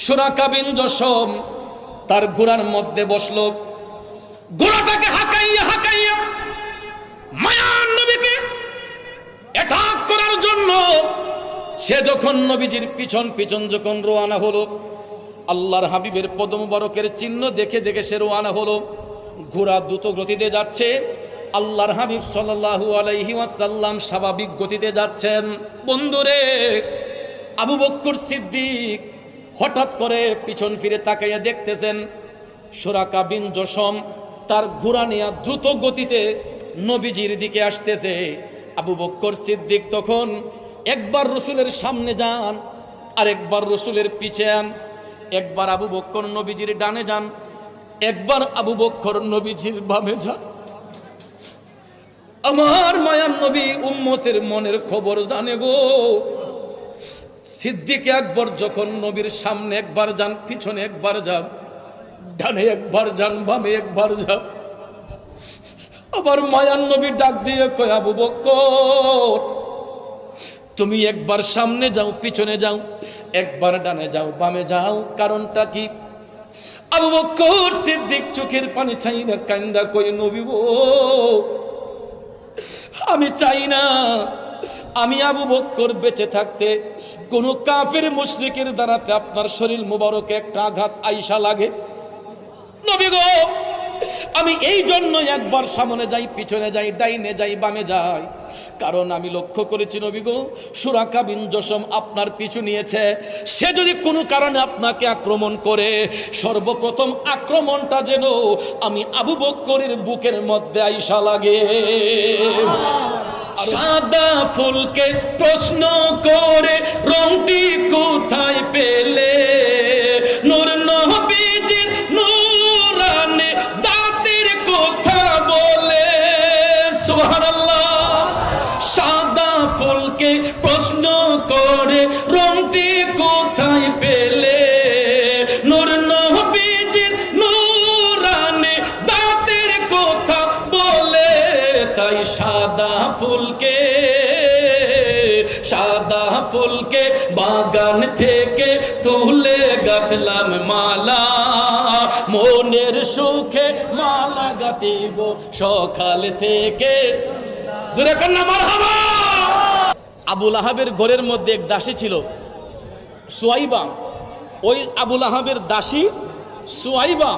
সুরাকা বিন জশম তার ঘোড়ার মধ্যে বসলো। ঘোড়াটাকে হাঁকাইয়া হাঁকাইয়া মায়ার নবীকে অ্যাটাক করার জন্য সে যখন নবীজির পিছন পিছন যখন রওনা হলো, আল্লাহর হাবিবের পদম মোবারকের চিহ্ন দেখে দেখে সে রওনা হলো। ঘোড়া দ্রুত গতিতে যাচ্ছে, আল্লাহর হাবিব সাল্লাল্লাহু আলাইহি ওয়াসাল্লাম স্বাভাবিক গতিতে যাচ্ছেন। বন্ধুরে, আবু বকর সিদ্দিক হঠাৎ করে পিছন ফিরে তাকাইয়া দেখতেছেন সুরাকা বিন জশম তার ঘোড়া নিয়ে দ্রুত গতিতে নবীজির দিকে আসতেছে। আবু বকর সিদ্দিক তখন একবার রসুলের সামনে যান, আর একবার রসুলের পিছে যান, একবার আবু বকর নবীজির ডানে যান, একবার আবু বকর নবীজির বামে যান। আমার মায়ার নবী উম্মতের মনের খবর জানে গো। সিদ্দিক আকবর যখন নবীর সামনে একবার যান, পিছনে একবার যান, ডানে একবার যান, বামে একবার যান, আবার মায়ার নবী ডাক দিয়ে কয়, আবু বকর তুমি একবার সামনে যাও, পিছনে যাও, একবার ডানে যাও, বামে যাও, কারণটা কি? আবু বকর সিদ্দিক চোখের পানি চাইনা কান্দা কই, নবী গো আমি চাই না আমি আবু বকর বেঁচে থাকতে কোন কাফের মুশরিকের দ্বারাতে আপনার শরীর মুবারকে একটা আঘাত আইসা লাগে। নবী গো আমি এই জন্য একবার সামনে যাই, পিছনে যাই, ডাইনে যাই, বামে যাই, কারণ আমি লক্ষ্য করেছি নবী গো সুরাকা বিন জশম আপনার পিছু নিয়েছে। সে যদি কোনো কারণে আপনাকে আক্রমণ করে, সর্বপ্রথম আক্রমণটা যেন আমি আবু বকরের বুকের মধ্যে আইসা লাগে। সাদা ফুলকে প্রশ্ন করে রংটি কোথায় পেলে, নূর নবীজির নূরানে দাঁতের কথা বলে। সুবহানাল্লাহ। সাদা ফুলকে প্রশ্ন করে রংটি কোথায় পেলে, নূর নবীজির নূরানে দাঁতের কথা বলে। তাই সাদা ফুলকে বাগান থেকে তুলে গাঁথলাম মালা, মনের সুখে মালা গাঁথিব সকাল থেকে। আবুল আহাবের ঘরের মধ্যে এক দাসী ছিল সুয়াইবা। ওই আবুল আহাবের দাসী সুয়াইবা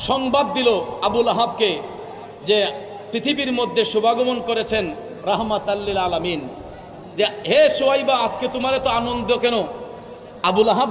সংবাদ দিল আবুল আহাবকে যে পৃথিবীর মধ্যে শুভাগমন করেছেন রাহমাতাল লিল আলামিন, যে হে সুয়াইবা আজকে তোমার এত আনন্দ কেন? আবুল আহাব